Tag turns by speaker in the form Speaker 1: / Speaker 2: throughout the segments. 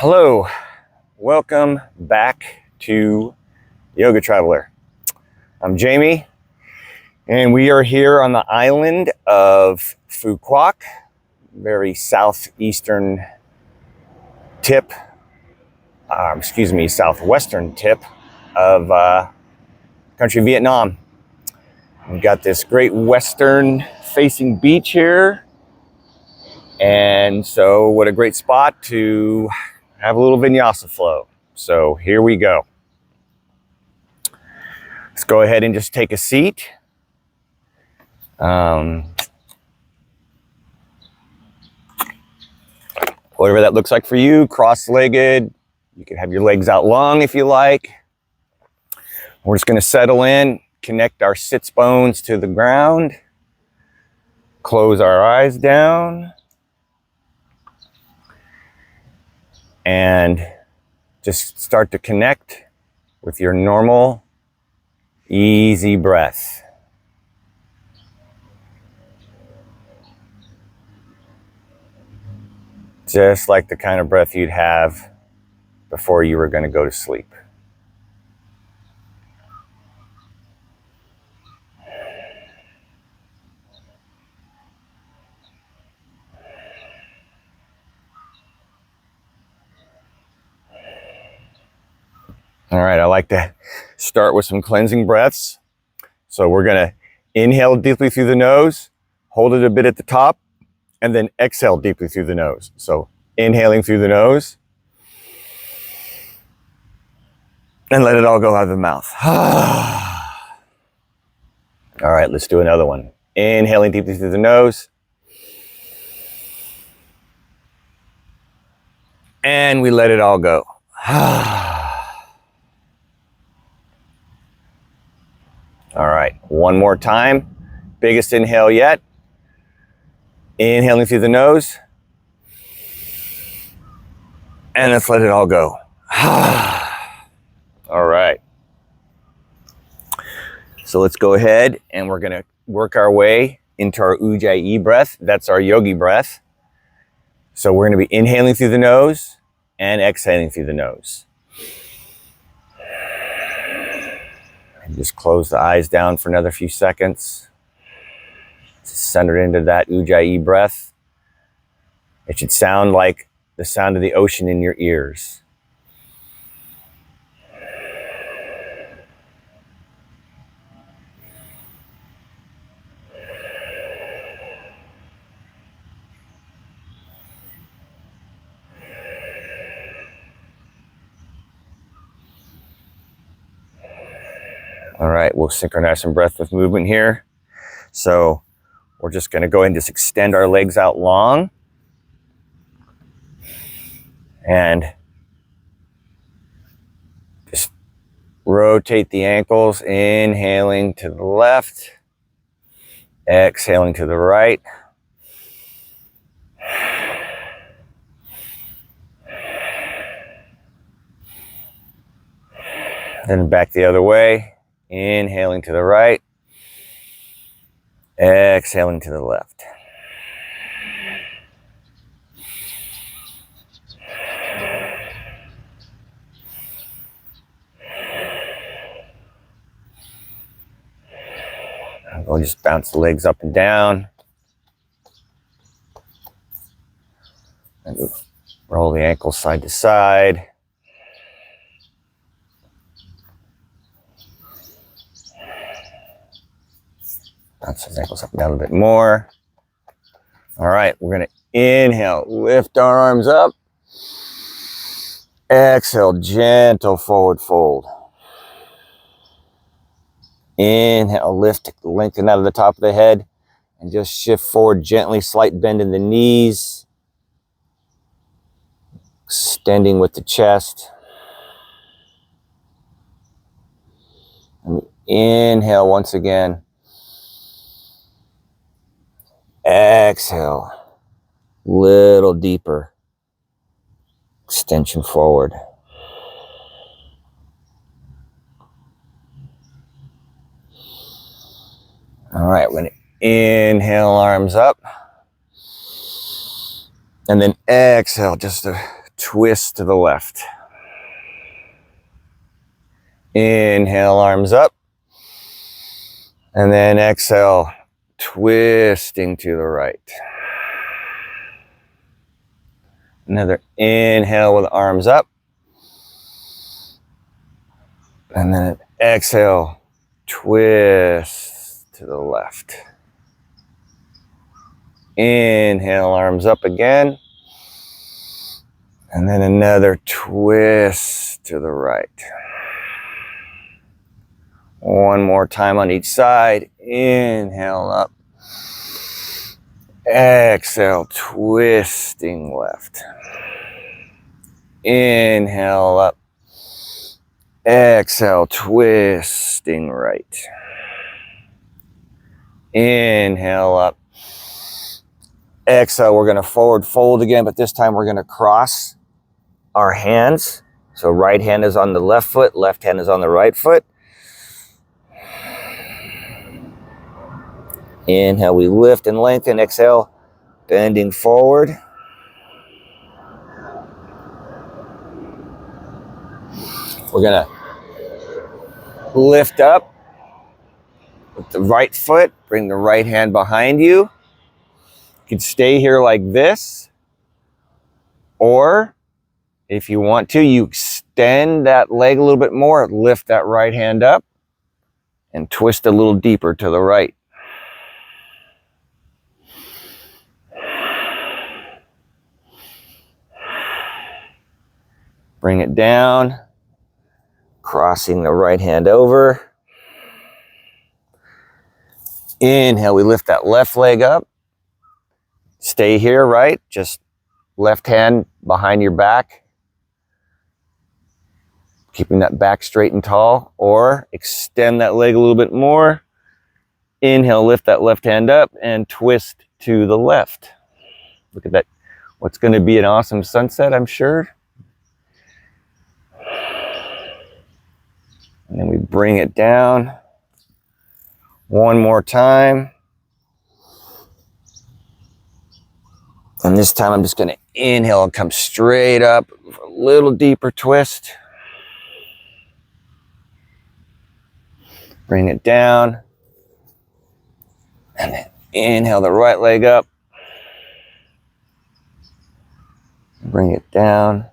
Speaker 1: Hello, welcome back to Yoga Traveler. I'm Jamie, and we are here on the island of Phu Quac, very southeastern tip, southwestern tip of country Vietnam. We've got this great western facing beach here, and so what a great spot to have a little vinyasa flow. So here we go. Let's go ahead and just take a seat. Whatever that looks like for you, cross-legged. You can have your legs out long if you like. We're just going to settle in, connect our sits bones to the ground, close our eyes down, and just start to connect with your normal, easy breath. Just like the kind of breath you'd have before you were going to go to sleep. All right, I like to start with some cleansing breaths. So we're going to inhale deeply through the nose, hold it a bit at the top, and then exhale deeply through the nose. So inhaling through the nose, and let it all go out of the mouth. All right, let's do another one. Inhaling deeply through the nose. And we let it all go. All right, one more time. Biggest inhale yet. Inhaling through the nose. And let's let it all go. All right. So let's go ahead and we're gonna work our way into our Ujjayi breath. That's our yogi breath. So we're gonna be inhaling through the nose and exhaling through the nose. And just close the eyes down for another few seconds. Center into that Ujjayi breath. It should sound like the sound of the ocean in your ears. All right, we'll synchronize some breath with movement here. So we're just going to go ahead and just extend our legs out long. And just rotate the ankles, inhaling to the left, exhaling to the right. Then back the other way, inhaling to the right, exhaling to the left. We'll just bounce the legs up and down. And roll the ankles side to side. Bounce those ankles up and down a bit more. All right, we're going to inhale, lift our arms up. Exhale, gentle forward fold. Inhale, lift, lengthen out of the top of the head, and just shift forward gently, slight bend in the knees. Extending with the chest. And inhale once again. Exhale, little deeper. Extension forward. All right, we're going to inhale, arms up. And then exhale, just a twist to the left. Inhale, arms up. And then exhale, twisting to the right. Another inhale with arms up. And then exhale, twist to the left. Inhale, arms up again. And then another twist to the right. One more time on each side. Inhale up. Exhale, twisting left. Inhale up. Exhale, twisting right. Inhale up. Exhale, we're going to forward fold again, but this time we're going to cross our hands. So right hand is on the left foot, left hand is on the right foot. Inhale, we lift and lengthen. Exhale, bending forward. We're going to lift up with the right foot. Bring the right hand behind you. You can stay here like this. Or if you want to, you extend that leg a little bit more. Lift that right hand up and twist a little deeper to the right. Bring it down, crossing the right hand over. Inhale, we lift that left leg up. Stay here, right? Just left hand behind your back. Keeping that back straight and tall. Or extend that leg a little bit more. Inhale, lift that left hand up and twist to the left. Look at that. What's going to be an awesome sunset, I'm sure. And then we bring it down. One more time. And this time I'm just going to inhale and come straight up. A little deeper twist. Bring it down. And then inhale the right leg up. Bring it down.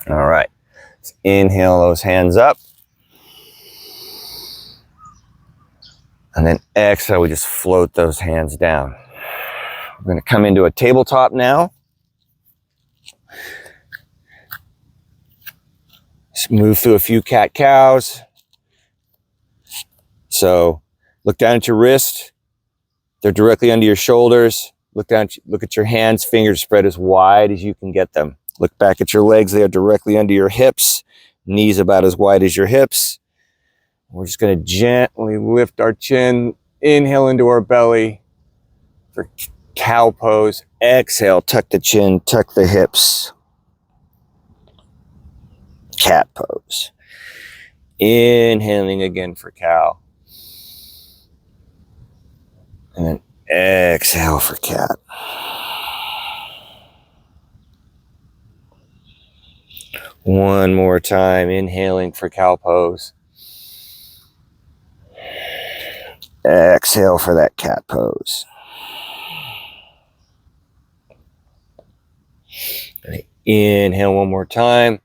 Speaker 1: All right. Let's inhale those hands up. And then exhale, we just float those hands down. We're going to come into a tabletop now. Just move through a few cat-cows. So look down at your wrists. They're directly under your shoulders. Look down, look at your hands, fingers spread as wide as you can get them. Look back at your legs. They are directly under your hips. Knees about as wide as your hips. We're just going to gently lift our chin. Inhale into our belly for cow pose. Exhale, tuck the chin, tuck the hips. Cat pose. Inhaling again for cow. And then exhale for cat. One more time, inhaling for cow pose. Exhale for that cat pose. Inhale one more time.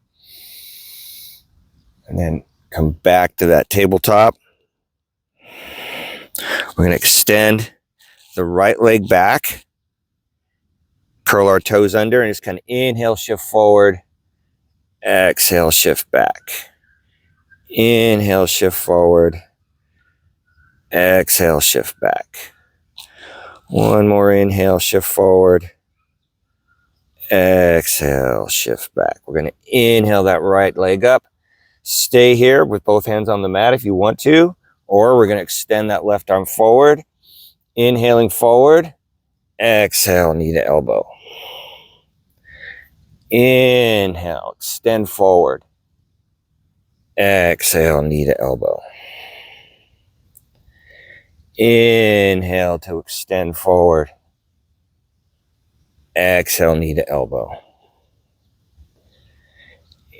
Speaker 1: And then come back to that tabletop. We're going to extend the right leg back. Curl our toes under and just kind of inhale, shift forward. Exhale, shift back. Inhale, shift forward. Exhale, shift back. One more inhale, shift forward. Exhale, shift back. We're going to inhale that right leg up. Stay here with both hands on the mat if you want to, or we're going to extend that left arm forward. Inhaling forward. Exhale, knee to elbow. Inhale, extend forward. Exhale, knee to elbow. Inhale to extend forward. Exhale, knee to elbow.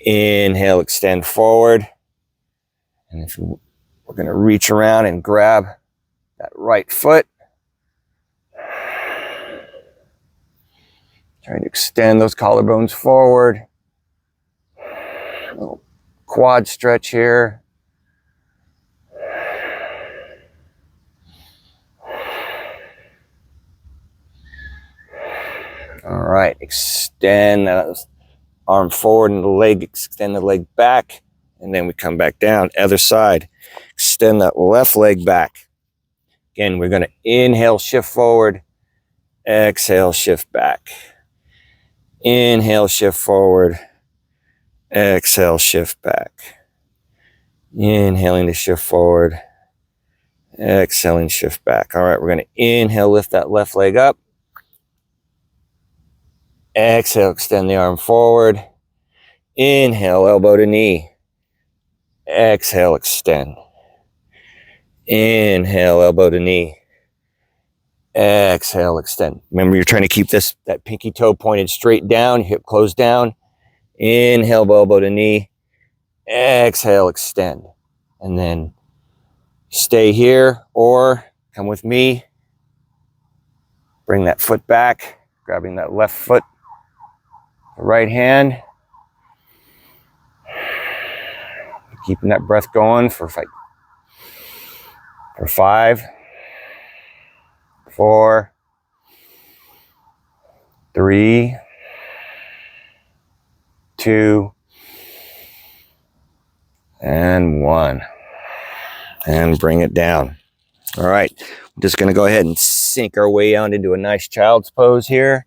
Speaker 1: Inhale, extend forward. And we're going to reach around and grab that right foot. Try to extend those collarbones forward. A little quad stretch here. All right, extend that arm forward and the leg, extend the leg back, and then we come back down. Other side, extend that left leg back. Again, we're going to inhale, shift forward, exhale, shift back. Inhale, shift forward, exhale, shift back. Inhaling to shift forward, exhaling, shift back. All right, we're going to inhale, lift that left leg up. Exhale, extend the arm forward. Inhale, elbow to knee. Exhale, extend. Inhale, elbow to knee. Exhale, extend. Remember, you're trying to keep that pinky toe pointed straight down, hip closed down. Inhale, elbow to knee. Exhale, extend. And then stay here or come with me. Bring that foot back, grabbing that left foot, right hand. Keeping that breath going for 5, 4, 3, 2, and 1. And bring it down. All right, I'm just going to go ahead and sink our way out into a nice child's pose here.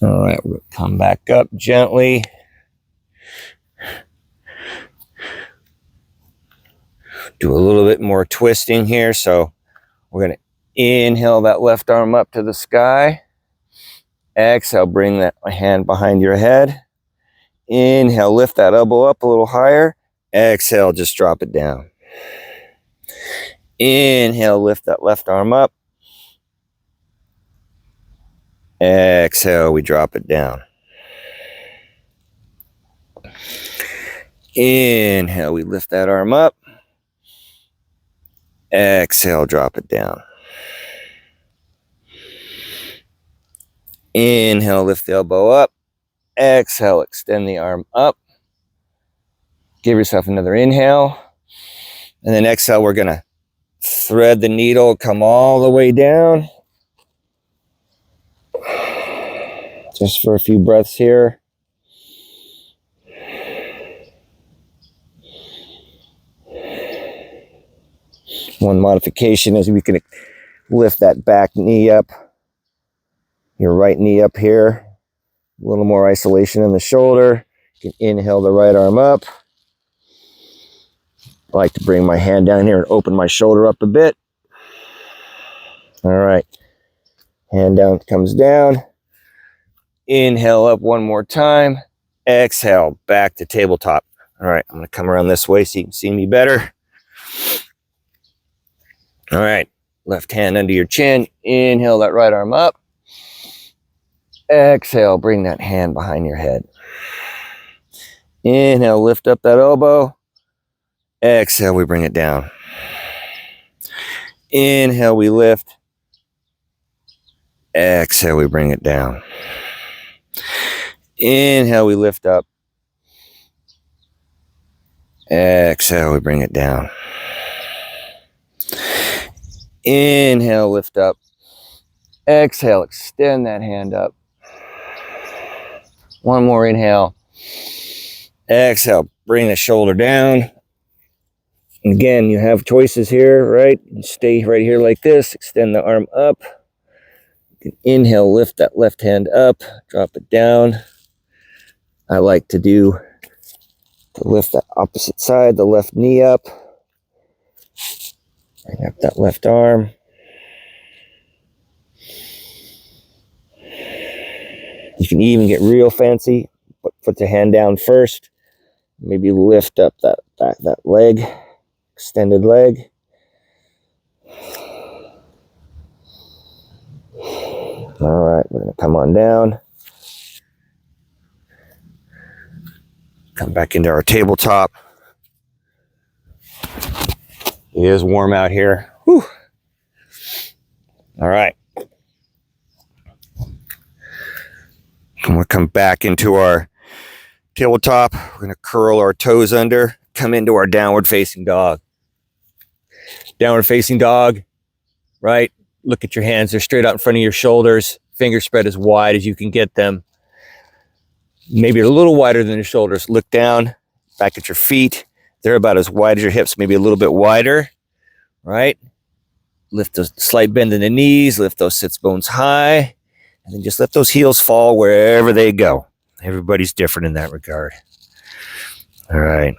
Speaker 1: All right, we'll come back up gently. Do a little bit more twisting here. So we're going to inhale that left arm up to the sky. Exhale, bring that hand behind your head. Inhale, lift that elbow up a little higher. Exhale, just drop it down. Inhale, lift that left arm up. Exhale, we drop it down. Inhale, we lift that arm up. Exhale, drop it down. Inhale, lift the elbow up. Exhale, extend the arm up. Give yourself another inhale. And then exhale, we're going to thread the needle, come all the way down. Just for a few breaths here. One modification is we can lift that back knee up. Your right knee up here. A little more isolation in the shoulder. You can inhale the right arm up. I like to bring my hand down here and open my shoulder up a bit. All right. Hand down comes down. Inhale up one more time. Exhale, back to tabletop. All right, I'm going to come around this way so you can see me better. All right, left hand under your chin. Inhale that right arm up. Exhale, bring that hand behind your head. Inhale, lift up that elbow. Exhale, we bring it down. Inhale, we lift. Exhale, we bring it down. Inhale, we lift up. Exhale, we bring it down. Inhale, lift up. Exhale, extend that hand up. One more inhale. Exhale, bring the shoulder down. Again, you have choices here, right? You stay right here like this. Extend the arm up. You can inhale, lift that left hand up. Drop it down. I like to Lift that opposite side, the left knee up. Bring up that left arm. You can even get real fancy. Put the hand down first. Maybe lift up that leg, extended leg. All right, we're going to come on down. Come back into our tabletop. It is warm out here. Whew. All right. And we'll come back into our tabletop. We're going to curl our toes under, come into our downward facing dog. Downward facing dog, right? Look at your hands. They're straight out in front of your shoulders. Fingers spread as wide as you can get them. Maybe a little wider than your shoulders. Look down, back at your feet. They're about as wide as your hips, maybe a little bit wider, right? Lift a slight bend in the knees, lift those sits bones high, and then just let those heels fall wherever they go. Everybody's different in that regard. All right.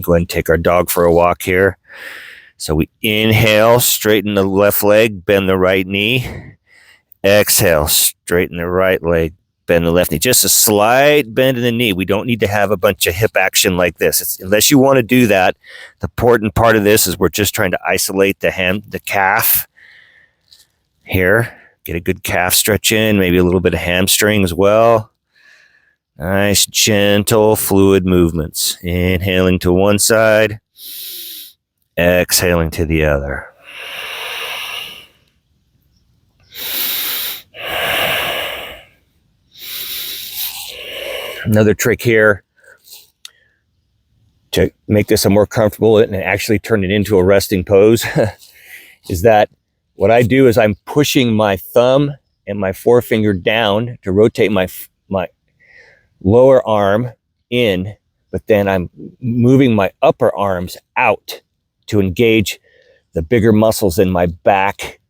Speaker 1: Go ahead and take our dog for a walk here. So we inhale, straighten the left leg, bend the right knee. Exhale, straighten the right leg, bend the left knee. Just a slight bend in the knee. We don't need to have a bunch of hip action like this. Unless you want to do that, the important part of this is we're just trying to isolate the calf here. Get a good calf stretch in, maybe a little bit of hamstring as well. Nice, gentle, fluid movements. Inhaling to one side, exhaling to the other. Another trick here to make this a more comfortable and actually turn it into a resting pose is that what I do is I'm pushing my thumb and my forefinger down to rotate my lower arm in, but then I'm moving my upper arms out to engage the bigger muscles in my back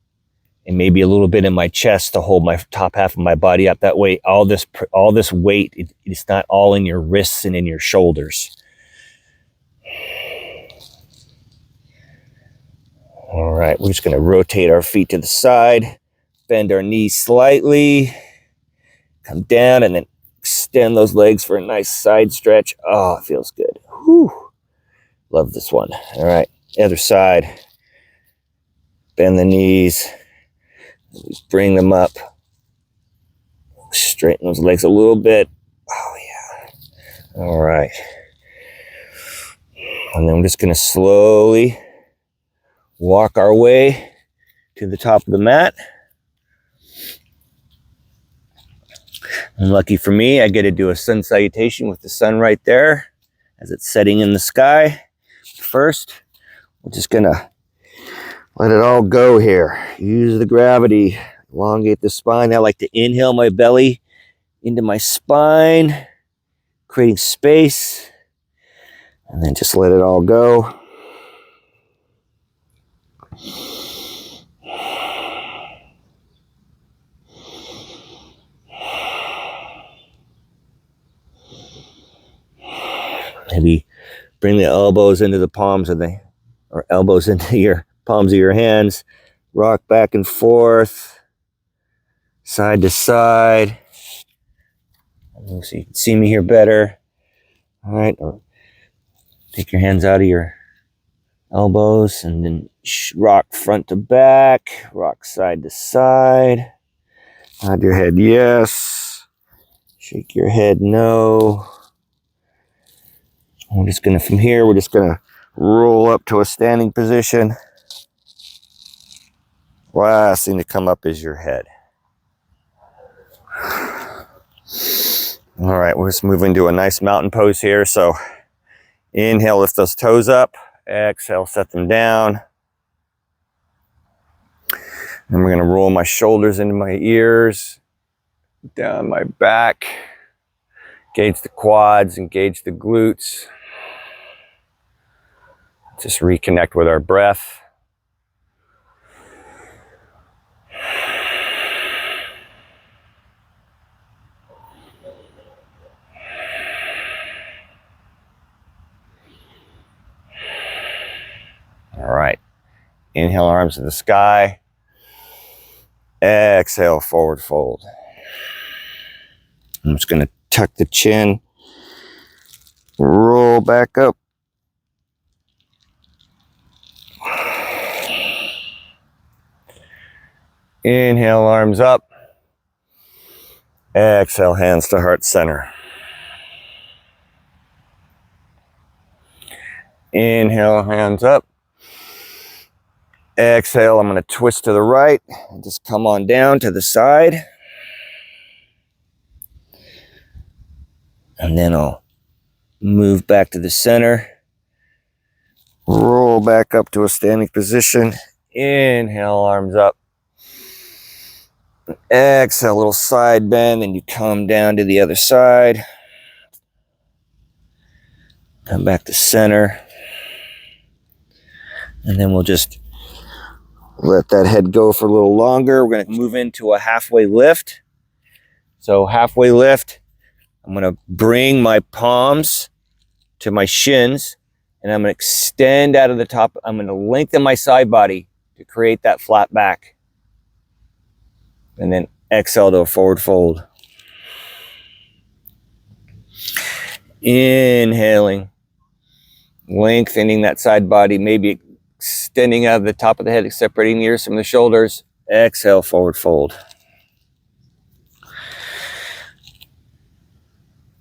Speaker 1: and maybe a little bit in my chest to hold my top half of my body up. That way, all this weight, it's not all in your wrists and in your shoulders. All right, we're just going to rotate our feet to the side, bend our knees slightly, come down, and then extend those legs for a nice side stretch. Oh, it feels good. Whew. Love this one. All right, other side. Bend the knees. Bring them up. Straighten those legs a little bit. Oh, yeah. All right. And then we're just going to slowly walk our way to the top of the mat. And lucky for me, I get to do a sun salutation with the sun right there as it's setting in the sky. First, we're just going to let it all go here. Use the gravity. Elongate the spine. I like to inhale my belly into my spine, creating space. And then just let it all go. Maybe bring the elbows into the palms of or elbows into your palms of your hands. Rock back and forth, side to side. So you can see me here better. All right. Take your hands out of your elbows and then rock front to back, rock side to side. Nod your head yes. Shake your head no. We're just gonna, from here, we're just gonna roll up to a standing position. Last thing to come up is your head. All right, we're just moving to a nice mountain pose here. So inhale, lift those toes up. Exhale, set them down. And we're gonna roll my shoulders into my ears, down my back. Engage the quads, engage the glutes. Just reconnect with our breath. Inhale, arms to the sky. Exhale, forward fold. I'm just going to tuck the chin, roll back up. Inhale, arms up. Exhale, hands to heart center. Inhale, hands up. Exhale, I'm going to twist to the right and just come on down to the side. And then I'll move back to the center. Roll back up to a standing position. Inhale, arms up. Exhale, a little side bend, and you come down to the other side. Come back to center. And then we'll just let that head go for a little longer. We're going to move into a halfway lift. So halfway lift, I'm going to bring my palms to my shins, and I'm going to extend out of the top. I'm going to lengthen my side body to create that flat back. And then exhale to a forward fold. Inhaling, lengthening that side body, maybe extending out of the top of the head, separating the ears from the shoulders. Exhale, forward fold.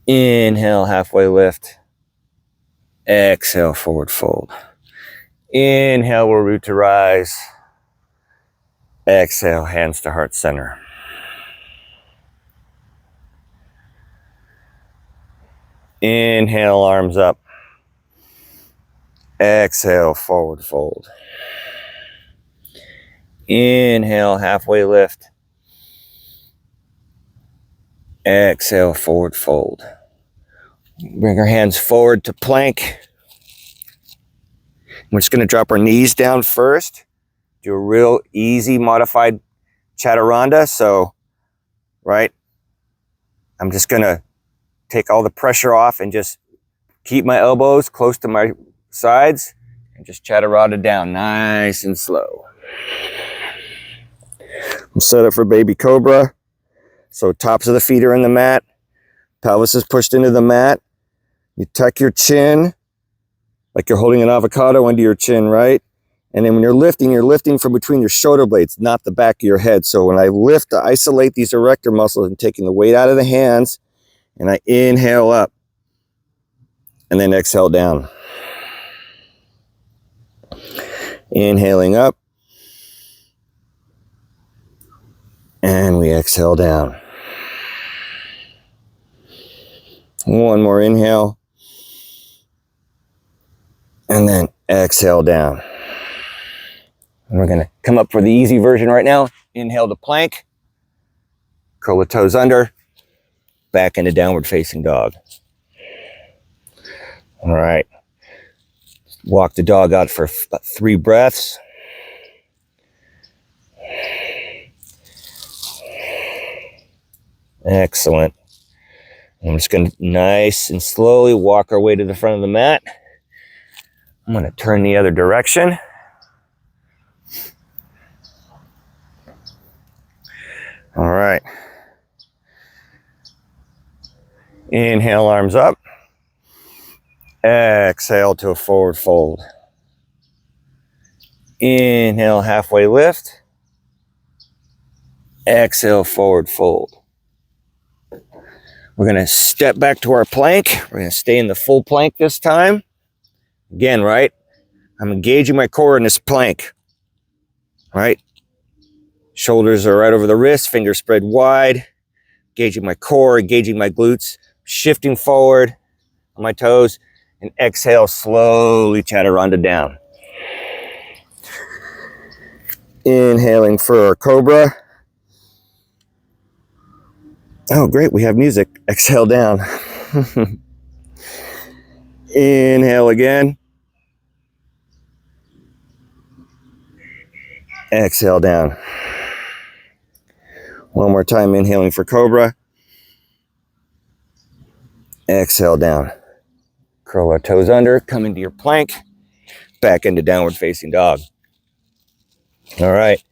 Speaker 1: Inhale, halfway lift. Exhale, forward fold. Inhale, we'll root to rise. Exhale, hands to heart center. Inhale, arms up. Exhale, forward fold. Inhale, halfway lift. Exhale, forward fold. Bring our hands forward to plank. We're just going to drop our knees down first. Do a real easy modified chaturanga. So, right, I'm just going to take all the pressure off and just keep my elbows close to my sides and just chaturanga down nice and slow. I'm set up for baby cobra. So tops of the feet are in the mat. Pelvis is pushed into the mat. You tuck your chin like you're holding an avocado under your chin, right? And then when you're lifting from between your shoulder blades, not the back of your head. So when I lift, I isolate these erector muscles and taking the weight out of the hands, and I inhale up and then exhale down. Inhaling up, and we exhale down. One more inhale, and then exhale down. And we're going to come up for the easy version right now. Inhale to plank, curl the toes under, back into downward facing dog. All right. Walk the dog out for about 3 breaths. Excellent. I'm just going to nice and slowly walk our way to the front of the mat. I'm going to turn the other direction. All right. Inhale, arms up. Exhale to a forward fold. Inhale, halfway lift. Exhale, forward fold. We're going to step back to our plank. We're going to stay in the full plank this time. Again, right? I'm engaging my core in this plank. Right? Shoulders are right over the wrists, fingers spread wide. Engaging my core, engaging my glutes. Shifting forward on my toes. And exhale, slowly chaturanga down. Inhaling for our cobra. Oh, great, we have music. Exhale down. Inhale again. Exhale down. One more time, inhaling for cobra. Exhale down. Curl our toes under, come into your plank, back into downward facing dog. All right.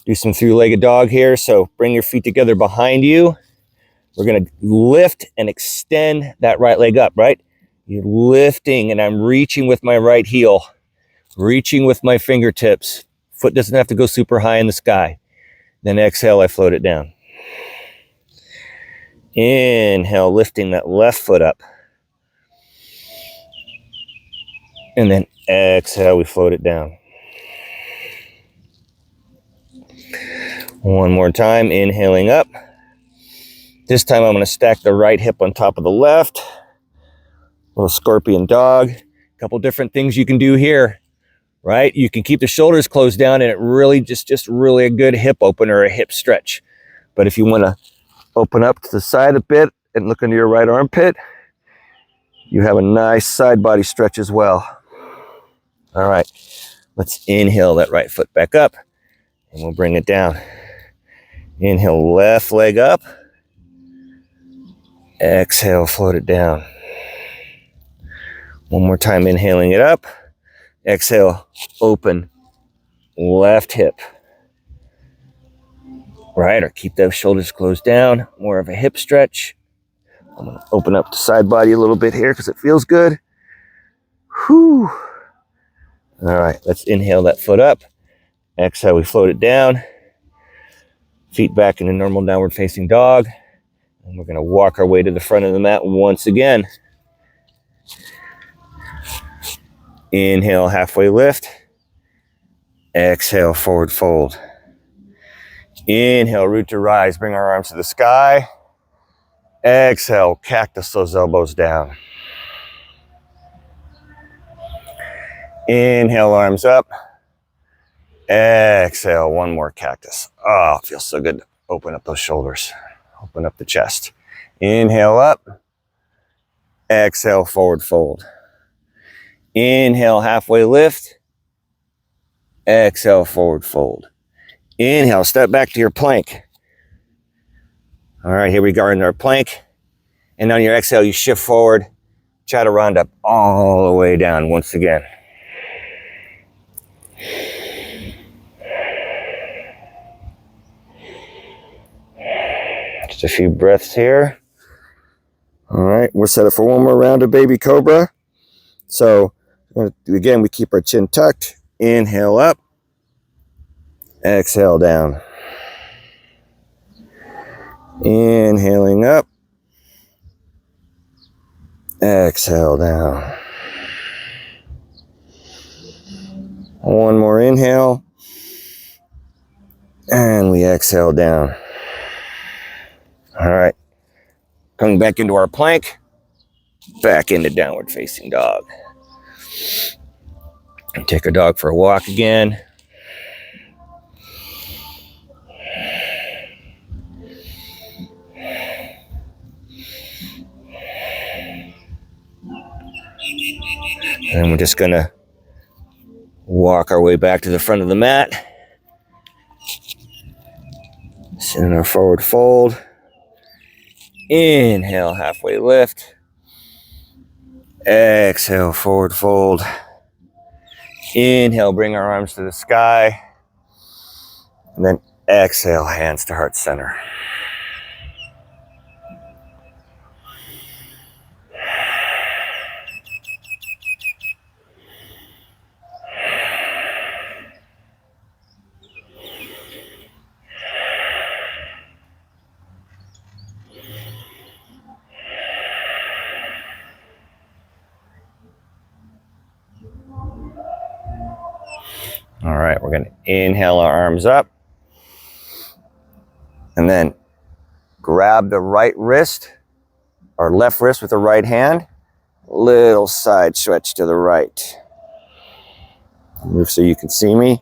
Speaker 1: Do some three-legged dog here. So bring your feet together behind you. We're going to lift and extend that right leg up, right? You're lifting, and I'm reaching with my right heel, reaching with my fingertips. Foot doesn't have to go super high in the sky. Then exhale, I float it down. Inhale, lifting that left foot up. And then exhale, we float it down. One more time, inhaling up. This time I'm going to stack the right hip on top of the left. Little scorpion dog. A couple different things you can do here, right? You can keep the shoulders closed down, and it really just really a good hip opener, a hip stretch. But if you want to open up to the side a bit and look into your right armpit, you have a nice side body stretch as well. All right, let's inhale that right foot back up, and we'll bring it down. Inhale, left leg up. Exhale, float it down. One more time, inhaling it up. Exhale, open left hip. Right, or keep those shoulders closed down. More of a hip stretch. I'm going to open up the side body a little bit here because it feels good. Whew. All right, let's inhale that foot up. Exhale, we float it down. Feet back in a normal downward facing dog. And we're going to walk our way to the front of the mat once again. Inhale, halfway lift. Exhale, forward fold. Inhale, root to rise. Bring our arms to the sky. Exhale, cactus those elbows down. Inhale, arms up. Exhale, one more cactus. Oh, it feels so good to open up those shoulders. Open up the chest. Inhale up. Exhale, forward fold. Inhale, halfway lift. Exhale, forward fold. Inhale, step back to your plank. All right, here we go in our plank. And on your exhale, you shift forward, chaturanga all the way down once again. Just a few breaths here. All right, we're set up for one more round of baby cobra. So again, we keep our chin tucked. Inhale up. Exhale down. Inhaling up. Exhale down. One more inhale. And we exhale down. All right. Coming back into our plank. Back into downward facing dog. And take our dog for a walk again. And we're just going to walk our way back to the front of the mat. Sit in our forward fold. Inhale, halfway lift. Exhale, forward fold. Inhale, bring our arms to the sky. And then exhale, hands to heart center. All right, we're going to inhale our arms up. And then grab the right wrist, or left wrist with the right hand. Little side stretch to the right. Move so you can see me.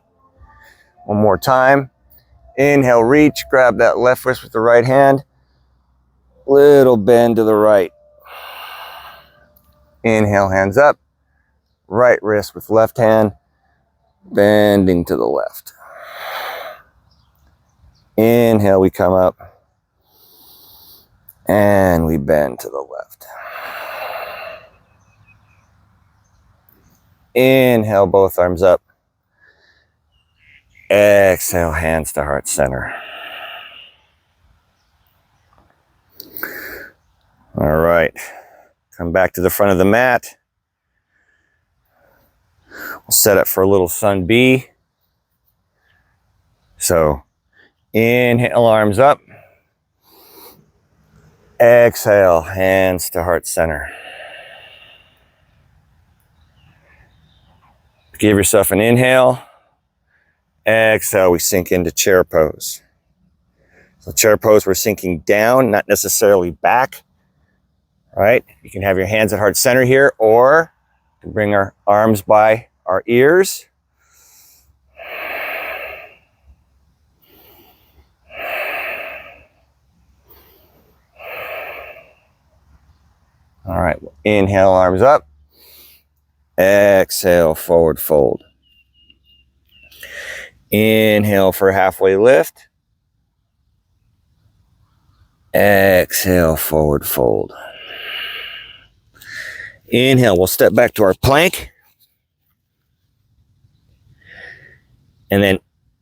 Speaker 1: One more time. Inhale, reach, grab that left wrist with the right hand. Little bend to the right. Inhale, hands up. Right wrist with left hand. Bending to the left. Inhale, we come up. And we bend to the left. Inhale, both arms up. Exhale, hands to heart center. All right, come back to the front of the mat. We'll set up for a little sun B. So inhale, arms up. Exhale, hands to heart center. Give yourself an inhale. Exhale, we sink into chair pose. So chair pose, we're sinking down, not necessarily back. All right, you can have your hands at heart center here, or you can bring our arms by our ears. All right, inhale, arms up. Exhale, forward fold. Inhale for halfway lift. Exhale, forward fold. Inhale, we'll step back to our plank. And then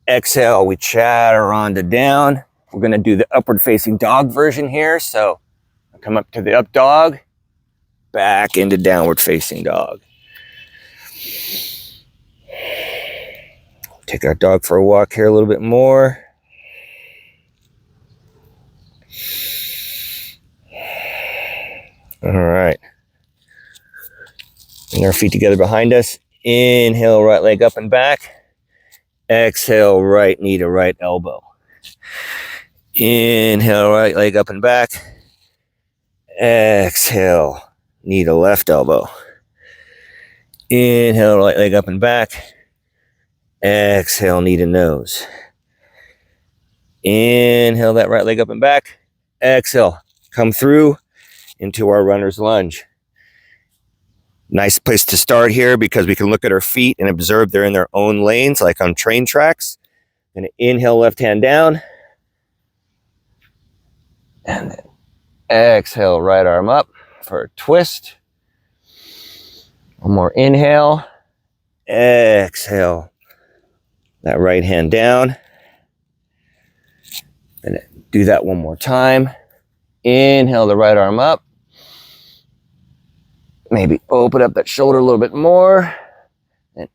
Speaker 1: exhale, we chatter on to down. We're gonna do the upward facing dog version here. So come up to the up dog, back into downward facing dog. Take our dog for a walk here a little bit more. All right. Bring our feet together behind us. Inhale, right leg up and back. Exhale, right knee to right elbow. Inhale, right leg up and back. Exhale, knee to left elbow. Inhale, right leg up and back. Exhale, knee to nose. Inhale, that right leg up and back. Exhale, come through into our runner's lunge. Nice place to start here because we can look at our feet and observe they're in their own lanes, like on train tracks. Gonna inhale, left hand down. And then exhale, right arm up for a twist. One more inhale. Exhale, that right hand down. And do that one more time. Inhale, the right arm up. Maybe open up that shoulder a little bit more. And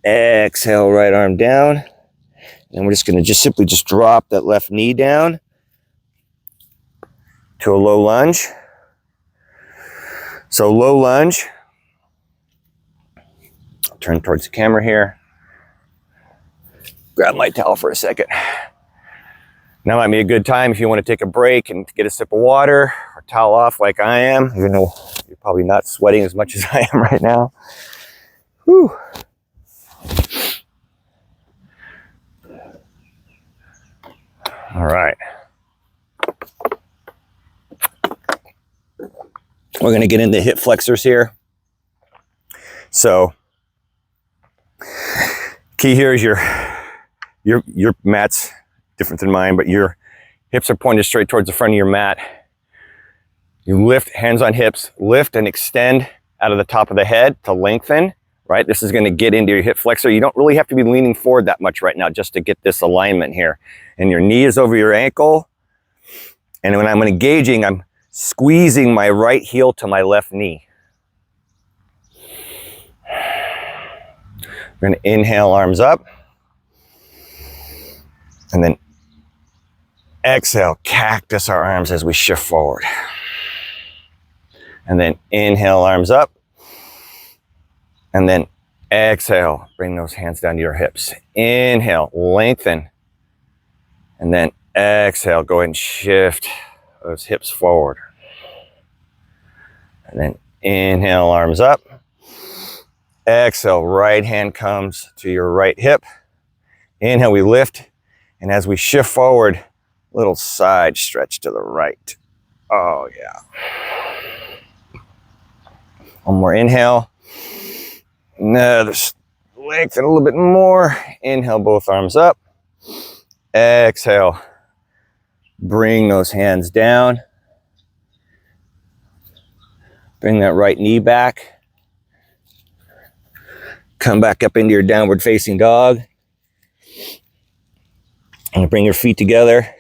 Speaker 1: exhale, right arm down. And we're just going to simply drop that left knee down to a low lunge. So low lunge. I'll turn towards the camera here. Grab my towel for a second. Now might be a good time if you want to take a break and get a sip of water or towel off like I am, even though you're probably not sweating as much as I am right now. Whew. All right. We're going to get into hip flexors here. So, key here is your mat's different than mine, but your hips are pointed straight towards the front of your mat. You lift, hands on hips, lift and extend out of the top of the head to lengthen, right? This is going to get into your hip flexor. You don't really have to be leaning forward that much right now just to get this alignment here. And your knee is over your ankle. And when I'm engaging, I'm squeezing my right heel to my left knee. We're going to inhale, arms up. And then exhale, cactus our arms as we shift forward. And then inhale, arms up. And then exhale, bring those hands down to your hips. Inhale, lengthen. And then exhale, go ahead and shift those hips forward. And then inhale, arms up. Exhale, right hand comes to your right hip. Inhale, we lift. And as we shift forward, little side stretch to the right. Oh, yeah. One more inhale. Another lengthen a little bit more. Inhale, both arms up. Exhale. Bring those hands down. Bring that right knee back. Come back up into your downward facing dog. And bring your feet together.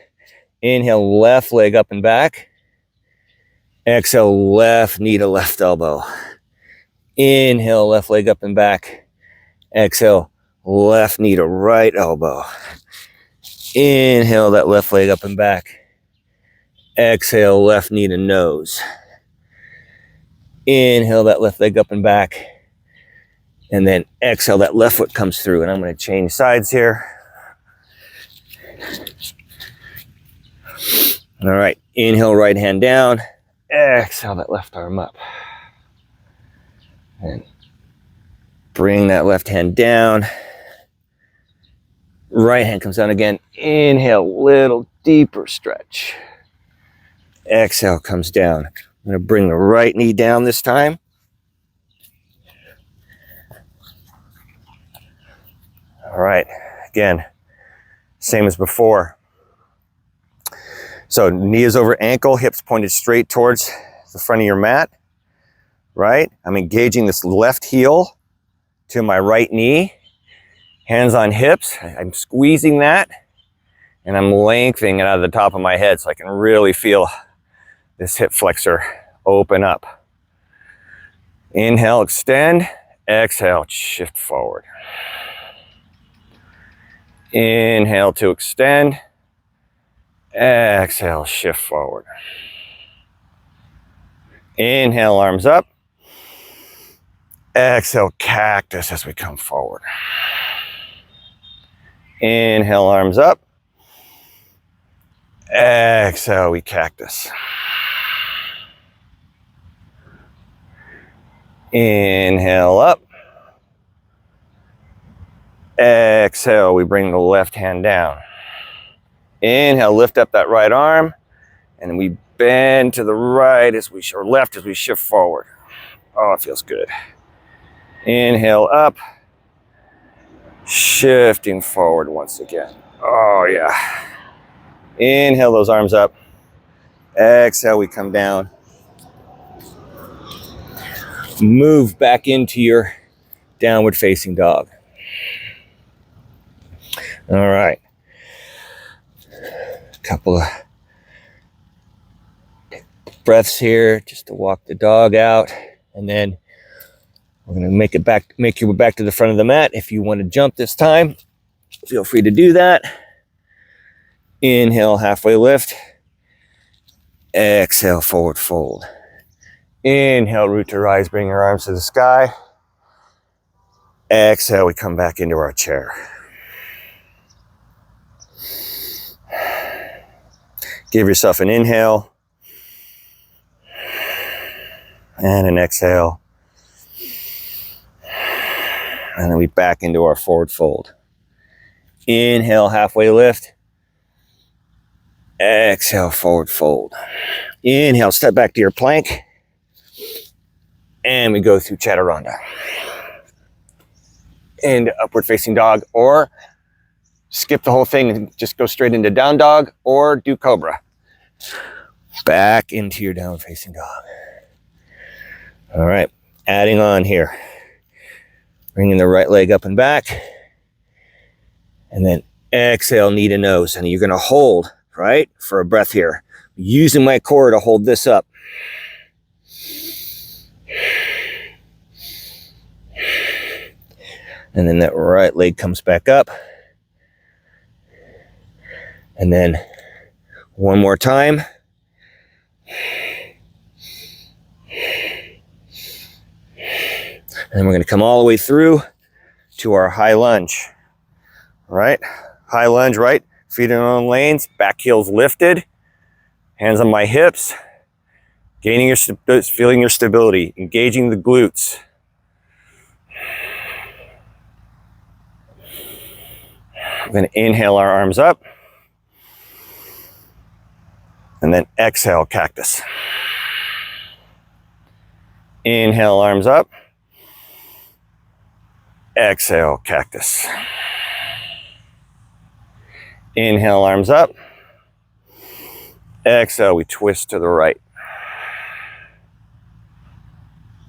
Speaker 1: Inhale, left leg up and back. Exhale, left knee to left elbow. Inhale, left leg up and back. Exhale, left knee to right elbow. Inhale, that left leg up and back. Exhale, left knee to nose. Inhale, that left leg up and back. And then exhale, that left foot comes through. And I'm going to change sides here. All right, inhale, right hand down. Exhale, that left arm up. And bring that left hand down. Right hand comes down again. Inhale, little deeper stretch. Exhale, comes down. I'm going to bring the right knee down this time. All right, again, same as before. So knee is over ankle, hips pointed straight towards the front of your mat, right? I'm engaging this left heel to my right knee, hands on hips. I'm squeezing that, and I'm lengthening it out of the top of my head so I can really feel this hip flexor open up. Inhale, extend. Exhale, shift forward. Inhale to extend. Exhale, shift forward. Inhale, arms up. Exhale, cactus as we come forward. Inhale, arms up. Exhale, we cactus. Inhale up. Exhale, we bring the left hand down. Inhale, lift up that right arm, and we bend to the right or left as we shift forward. Oh, it feels good. Inhale up, shifting forward once again. Oh yeah. Inhale those arms up. Exhale, we come down. Move back into your downward facing dog. All right. Couple of breaths here just to walk the dog out, and then we're going to make you back to the front of the mat. If you want to jump this time, feel free to do that. Inhale, halfway lift. Exhale, forward fold. Inhale, root to rise, bring your arms to the sky. Exhale, we come back into our chair. Give yourself an inhale and an exhale. And then we back into our forward fold. Inhale, halfway lift. Exhale, forward fold. Inhale, step back to your plank. And we go through chaturanga. Into upward facing dog, or skip the whole thing and just go straight into down dog, or do cobra. Back into your down facing dog. All right, adding on here. Bringing the right leg up and back. And then exhale, knee to nose. And you're going to hold, right, for a breath here. Using my core to hold this up. And then that right leg comes back up. And then one more time. And then we're going to come all the way through to our high lunge. All right? High lunge, right? Feet in their own lanes, back heels lifted, hands on my hips, feeling your stability, engaging the glutes. We're going to inhale our arms up, and then exhale, cactus. Inhale, arms up. Exhale, cactus. Inhale, arms up. Exhale, we twist to the right.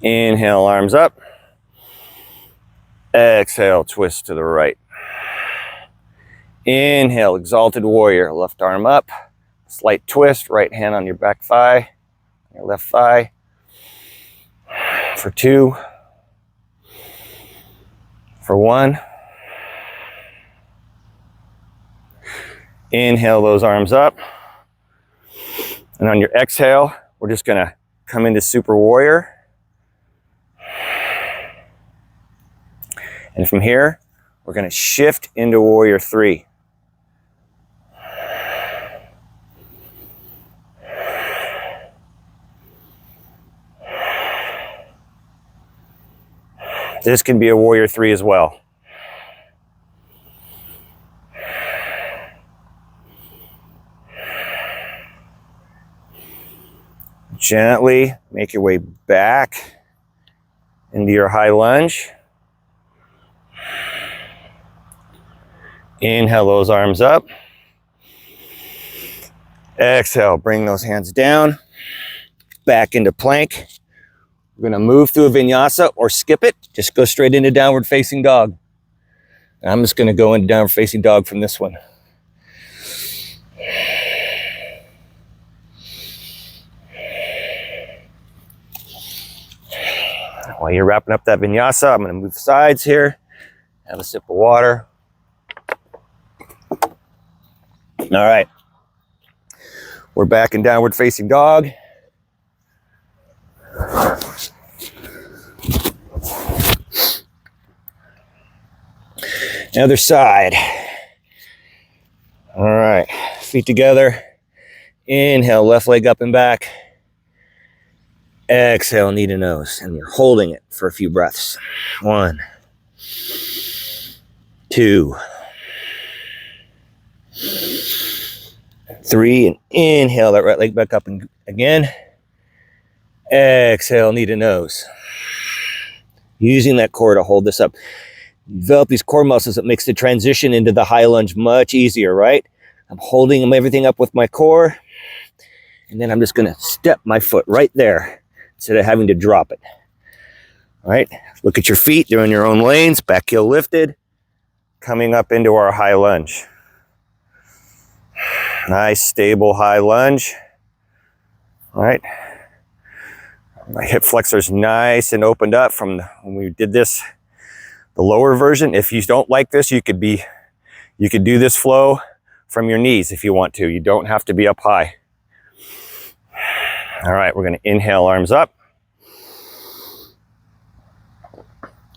Speaker 1: Inhale, arms up. Exhale, twist to the right. Inhale, exalted warrior, left arm up, slight twist, right hand on your back thigh, your left thigh, for 2, for 1. Inhale those arms up, and on your exhale, we're just gonna come into super warrior. And from here, we're gonna shift into warrior 3. This can be a warrior 3 as well. Gently make your way back into your high lunge. Inhale those arms up. Exhale, bring those hands down, back into plank. We're gonna move through a vinyasa or skip it. Just go straight into downward facing dog. And I'm just gonna go into downward facing dog from this one. While you're wrapping up that vinyasa, I'm gonna move sides here, have a sip of water. All right, we're back in downward facing dog. Other side. All right, feet together. Inhale, left leg up and back. Exhale, knee to nose, and you're holding it for a few breaths. 1, 2, 3, and inhale that right leg back up and again. Exhale, knee to nose. Using that core to hold this up. Develop these core muscles that makes the transition into the high lunge much easier, right? I'm holding everything up with my core, and then I'm just gonna step my foot right there instead of having to drop it. All right, look at your feet, they're in your own lanes, back heel lifted, coming up into our high lunge. Nice, stable high lunge. All right. My hip flexor's nice and opened up from when we did this, the lower version. If you don't like this, you could do this flow from your knees if you want to. You don't have to be up high. All right, we're gonna inhale, arms up.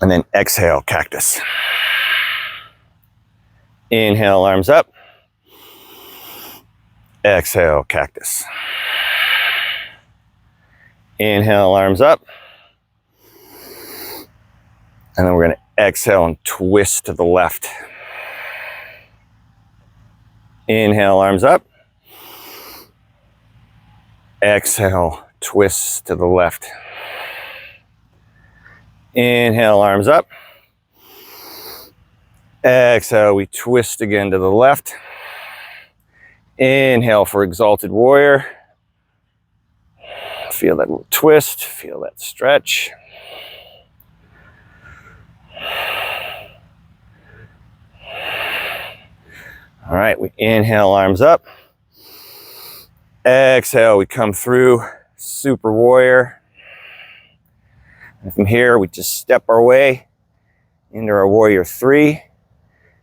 Speaker 1: And then exhale, cactus. Inhale, arms up. Exhale, cactus. Inhale, arms up. And then we're gonna exhale and twist to the left. Inhale, arms up. Exhale, twist to the left. Inhale, arms up. Exhale, we twist again to the left. Inhale for exalted warrior. Feel that little twist, feel that stretch. All right, we inhale, arms up. Exhale, we come through, super warrior. And from here, we just step our way into our warrior 3.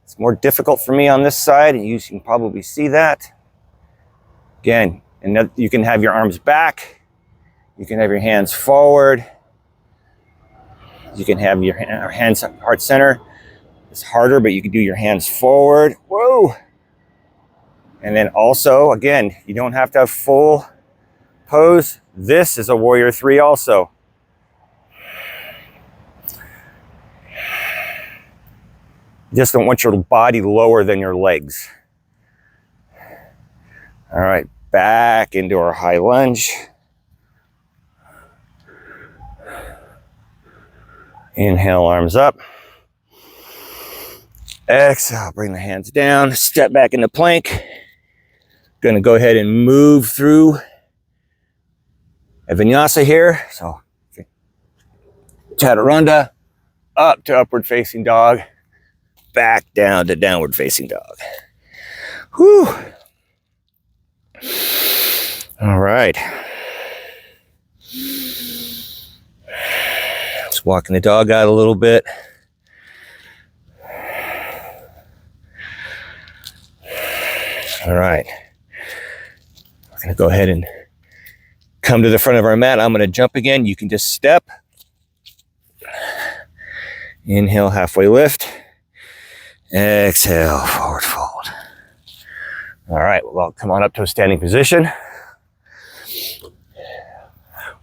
Speaker 1: It's more difficult for me on this side, and you can probably see that. Again, and you can have your arms back. You can have your hands forward. You can have your hands heart center. It's harder, but you can do your hands forward. Whoa! And then also, again, you don't have to have full pose. This is a warrior 3 also. Just don't want your body lower than your legs. All right, back into our high lunge. Inhale, arms up. Exhale, bring the hands down, step back into plank. Gonna go ahead and move through a vinyasa here. So, chaturanga, up to upward facing dog, back down to downward facing dog. Whew. All right. Just walking the dog out a little bit. All right. We're going to go ahead and come to the front of our mat. I'm going to jump again. You can just step. Inhale, halfway lift. Exhale, forward fold. All right, well, come on up to a standing position.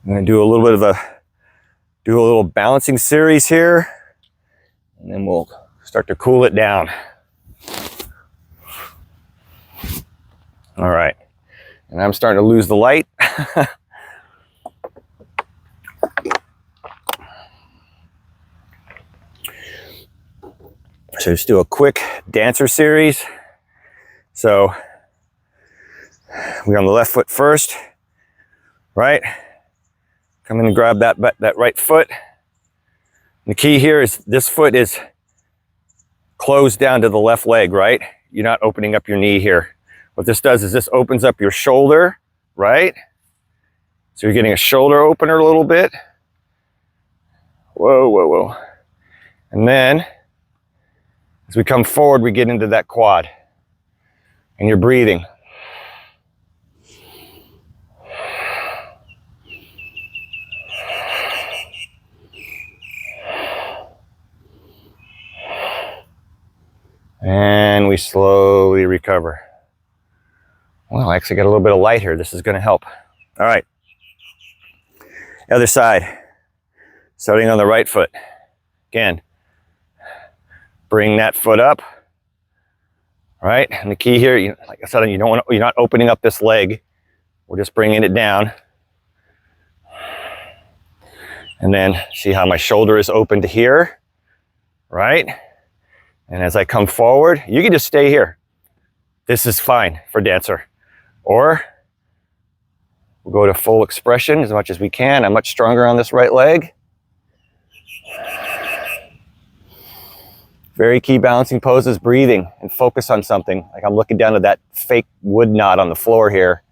Speaker 1: I'm going to do a little balancing series here, and then we'll start to cool it down. All right, and I'm starting to lose the light. So just do a quick dancer series. So we're on the left foot first, right? Come in and grab that right foot. The key here is this foot is closed down to the left leg, right? You're not opening up your knee here. What this does is this opens up your shoulder, right? So you're getting a shoulder opener a little bit. Whoa, whoa, whoa. And then as we come forward, we get into that quad. And you're breathing. And we slowly recover. Well, I actually got a little bit of light here. This is going to help. All right. Other side. Starting on the right foot. Again, bring that foot up. Right? And the key here, like I said, you're not opening up this leg. We're just bringing it down. And then see how my shoulder is open to here. Right? And as I come forward, you can just stay here. This is fine for dancer. Or we'll go to full expression as much as we can. I'm much stronger on this right leg. Very key balancing pose is breathing and focus on something. Like I'm looking down to that fake wood knot on the floor here.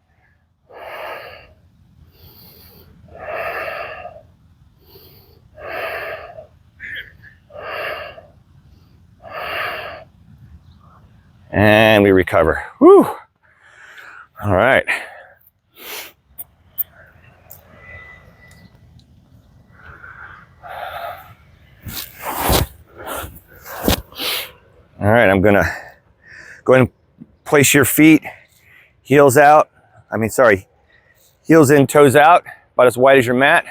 Speaker 1: And we recover. Whew. All right. All right, I'm gonna go ahead and place your feet, heels in, toes out, about as wide as your mat.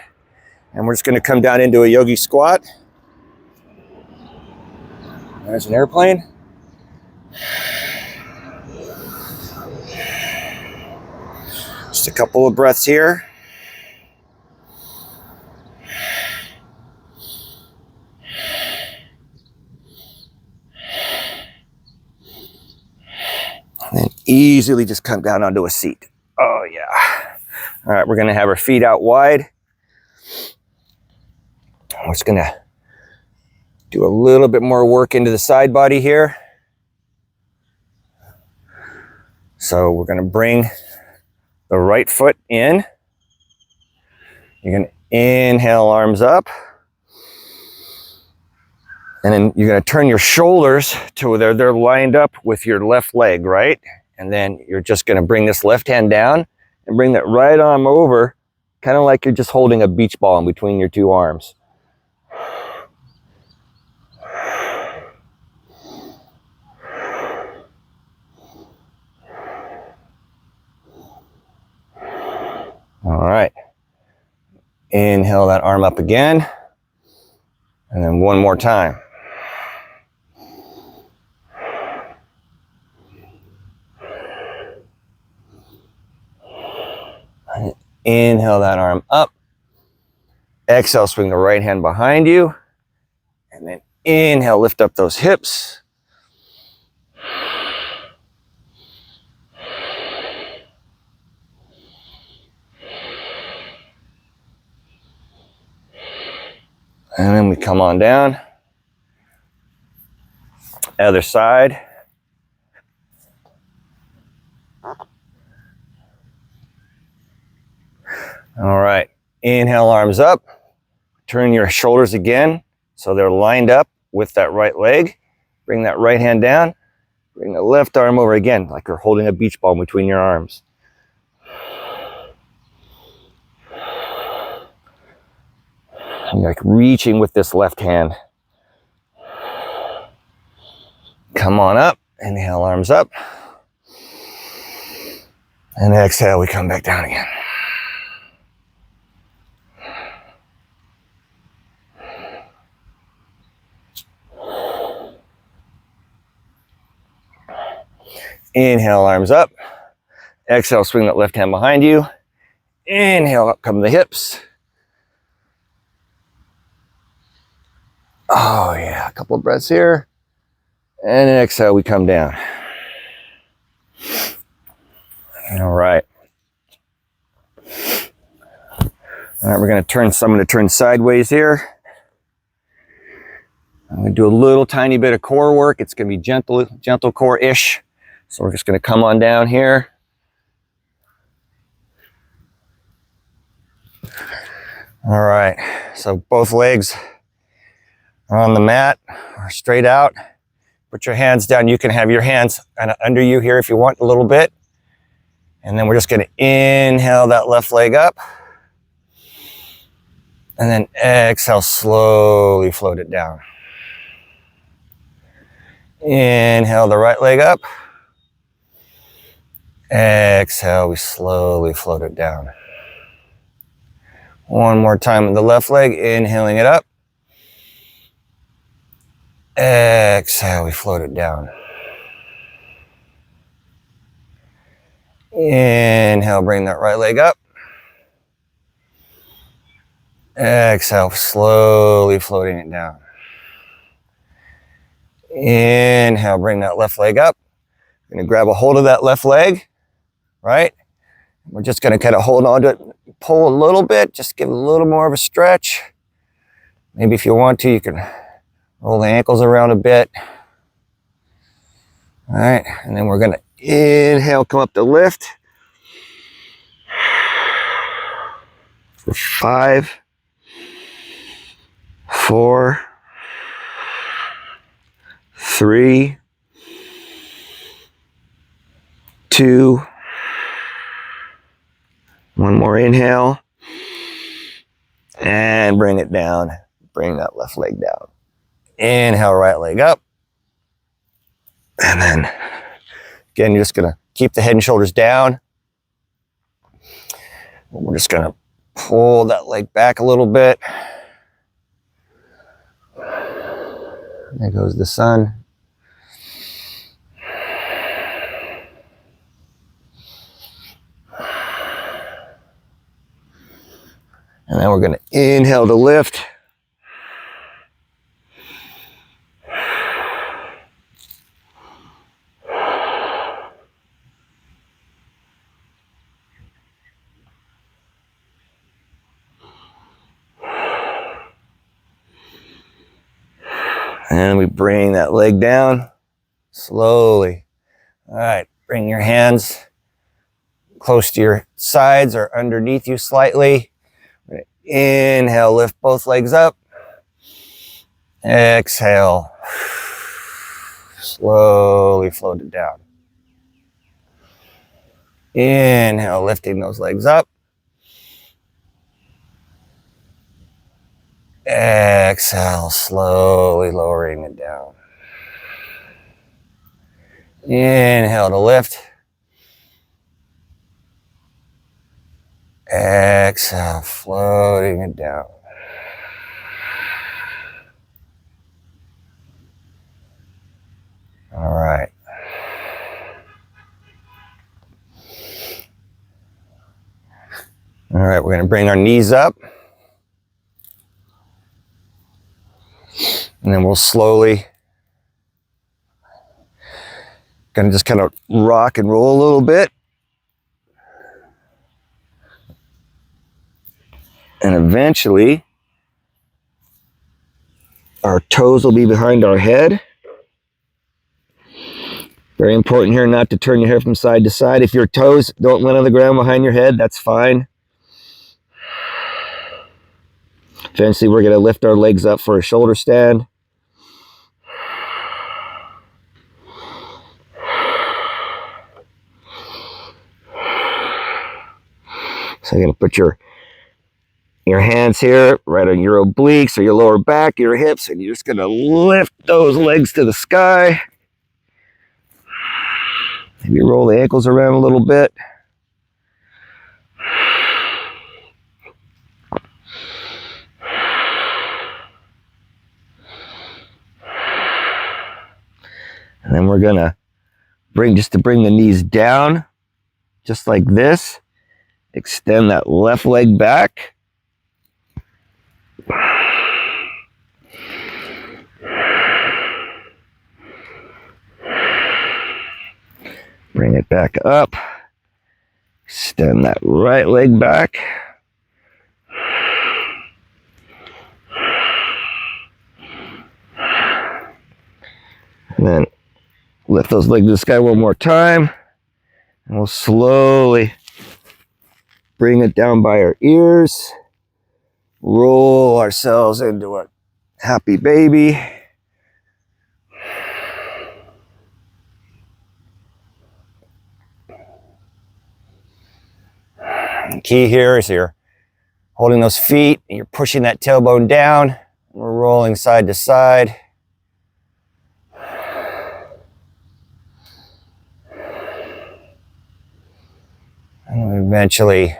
Speaker 1: And we're just gonna come down into a yogi squat. There's an airplane. Just a couple of breaths here. And then easily just come down onto a seat. Oh yeah. All right, we're gonna have our feet out wide. We're just gonna do a little bit more work into the side body here. So we're gonna bring the right foot in. You're gonna inhale, arms up. And then you're gonna turn your shoulders to where they're lined up with your left leg, right? And then you're just gonna bring this left hand down and bring that right arm over, kind of like you're just holding a beach ball in between your two arms. All right. Inhale that arm up again. And then one more time. And inhale that arm up. Exhale, swing the right hand behind you. And then inhale, lift up those hips. And then we come on down. Other side. All right, inhale, arms up. Turn your shoulders again so they're lined up with that right leg. Bring that right hand down. Bring the left arm over again, like you're holding a beach ball between your arms. And you're like reaching with this left hand. Come on up. Inhale, arms up. And exhale, we come back down again. Inhale, arms up. Exhale, swing that left hand behind you. Inhale, up come the hips. Oh yeah, a couple of breaths here. And exhale, we come down. All right. All right, we're going to turn, so I'm going to turn sideways here. I'm going to do a little tiny bit of core work. It's going to be gentle core-ish. So we're just going to come on down here. All right, so both legs are on the mat or straight out. Put your hands down. You can have your hands kind of under you here if you want a little bit. And then we're just going to inhale that left leg up. And then exhale, slowly float it down. Inhale the right leg up. Exhale, we slowly float it down. One more time with the left leg, inhaling it up. Exhale, we float it down. Inhale, bring that right leg up. Exhale, slowly floating it down. Inhale, bring that left leg up. We're going to grab a hold of that left leg, right? We're just going to kind of hold on to it, pull a little bit, just give it a little more of a stretch. Maybe if you want to, you can roll the ankles around a bit. All right, and then we're going to inhale, come up to lift. For 5, 4, 3, 2, one more inhale, and bring it down. Bring that left leg down. Inhale, right leg up. And then, again, you're just going to keep the head and shoulders down. We're just going to pull that leg back a little bit. There goes the sun. And then we're going to inhale to lift. And we bring that leg down slowly. All right, bring your hands close to your sides or underneath you slightly. Inhale, lift both legs up. Exhale. Slowly float it down. Inhale, lifting those legs up. Exhale, slowly lowering it down. Inhale to lift. Exhale, floating it down. All right. All right, we're going to bring our knees up. And then we'll slowly gonna just kind of rock and roll a little bit. And eventually our toes will be behind our head. Very important here not to turn your head from side to side. If your toes don't land on the ground behind your head, that's fine. Eventually, we're going to lift our legs up for a shoulder stand. So you're going to put your hands here, right on your obliques or your lower back, your hips, and you're just going to lift those legs to the sky. Maybe roll the ankles around a little bit. And then we're going to bring the knees down, just like this. Extend that left leg back. Bring it back up. Extend that right leg back. And then lift those legs to the sky one more time. And we'll slowly bring it down by our ears. Roll ourselves into a happy baby. The key here is you're holding those feet, and you're pushing that tailbone down. We're rolling side to side. And eventually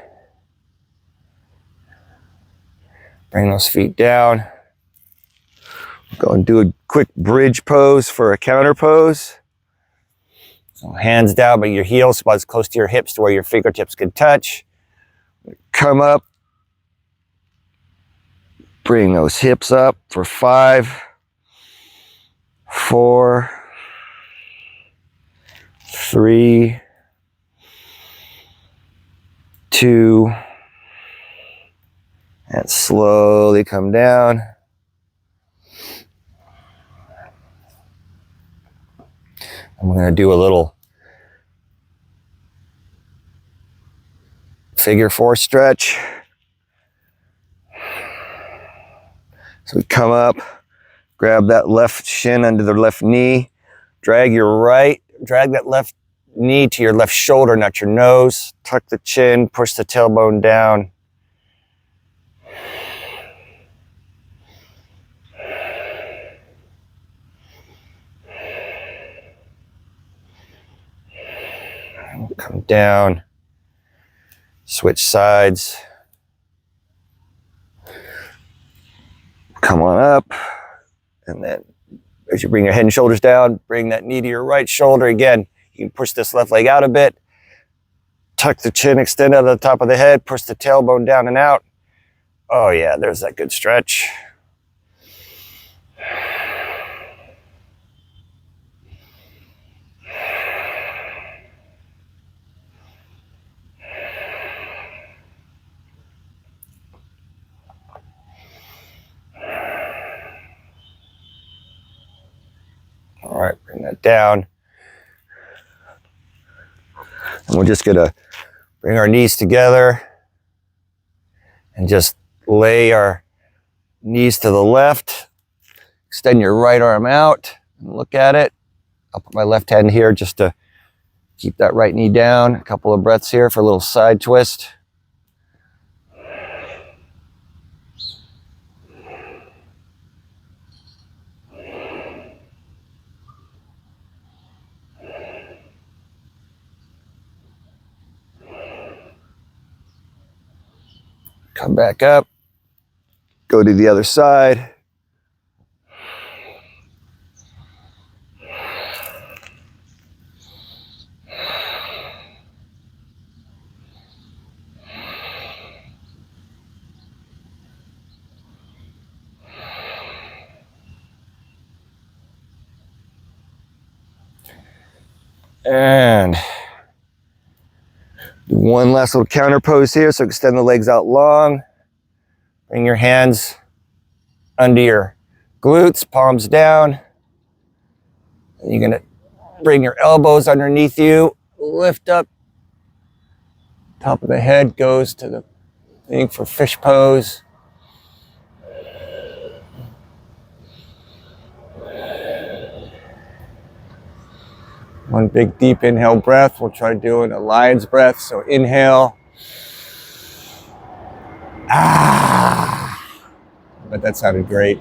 Speaker 1: bring those feet down. Go and do a quick bridge pose for a counter pose. So hands down, but your heels about as close to your hips to where your fingertips can touch. Come up. Bring those hips up for 5, 4, 3, 2, and slowly come down. And we're going to do a little figure 4 stretch. So we come up, grab that left shin under the left knee, drag that left knee to your left shoulder, not your nose. Tuck the chin, push the tailbone down. Come down, switch sides. Come on up, and then as you bring your head and shoulders down, bring that knee to your right shoulder. Again, you can push this left leg out a bit. Tuck the chin, extend out of the top of the head, push the tailbone down and out. Oh yeah, there's that good stretch. All right, bring that down. And we're just gonna bring our knees together and just lay our knees to the left. Extend your right arm out and look at it. I'll put my left hand here just to keep that right knee down. A couple of breaths here for a little side twist. Come back up, go to the other side. And do one last little counter pose here. So extend the legs out long. Bring your hands under your glutes, palms down. And you're gonna Bring your elbows underneath you. Lift up. Top of the head goes to the thing for fish pose. One big deep inhale breath. We'll try doing a lion's breath. So inhale. But that sounded great.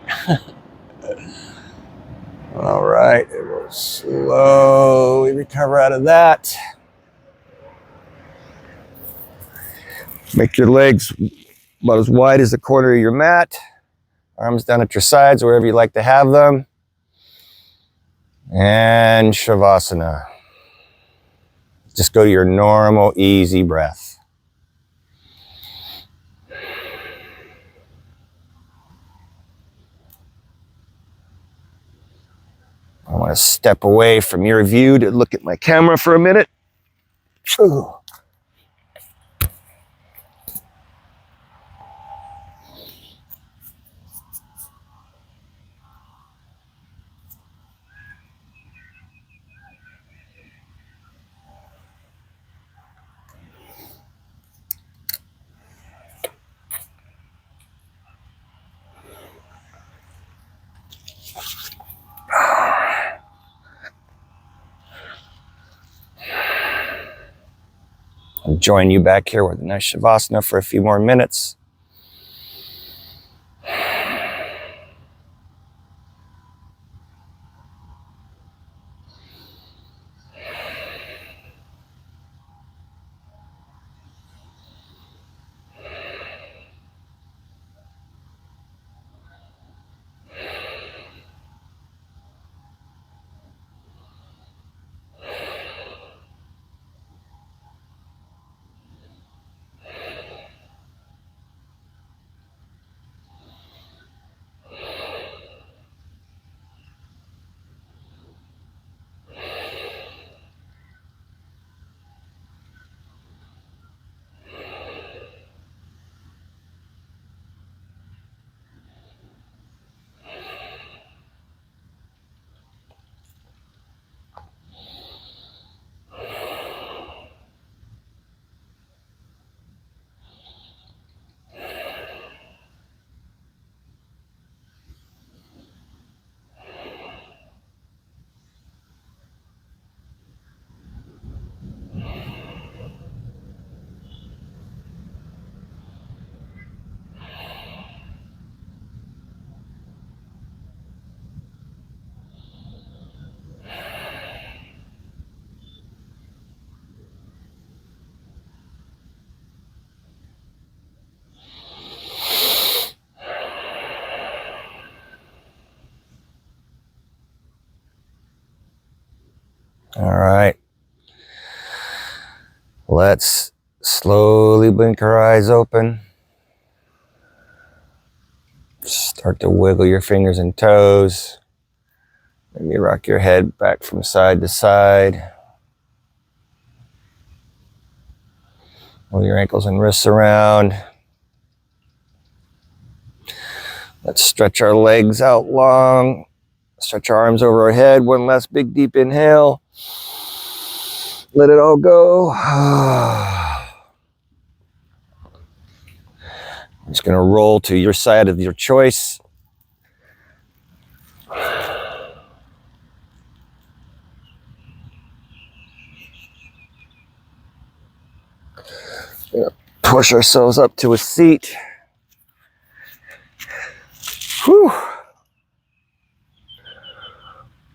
Speaker 1: All right, and we'll slowly recover out of that. Make your legs about as wide as the corner of your mat. Arms down at your sides, wherever you like to have them. And Shavasana. Just go to your normal, easy breath. I want to step away from your view to look at my camera for a minute. Ooh. I'll join you back here with a nice Shavasana for a few more minutes. All right. Let's slowly blink our eyes open. Start to wiggle your fingers and toes. Maybe rock your head back from side to side. Roll your ankles and wrists around. Let's stretch our legs out long. Stretch our arms over our head. One last big deep inhale. Let it all go. I'm just going to roll to your side of your choice. Push ourselves up to a seat. Whew.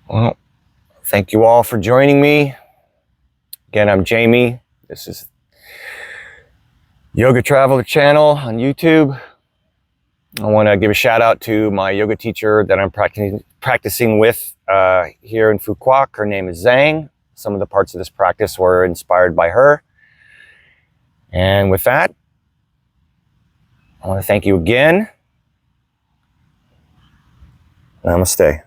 Speaker 1: Well, thank you all for joining me. Again, I'm Jamie. This is Yoga Traveler channel on YouTube. I want to give a shout out to my yoga teacher that I'm practicing with here in Phu Quac. Her name is Zhang. Some of the parts of this practice were inspired by her. And with that, I want to thank you again. Namaste.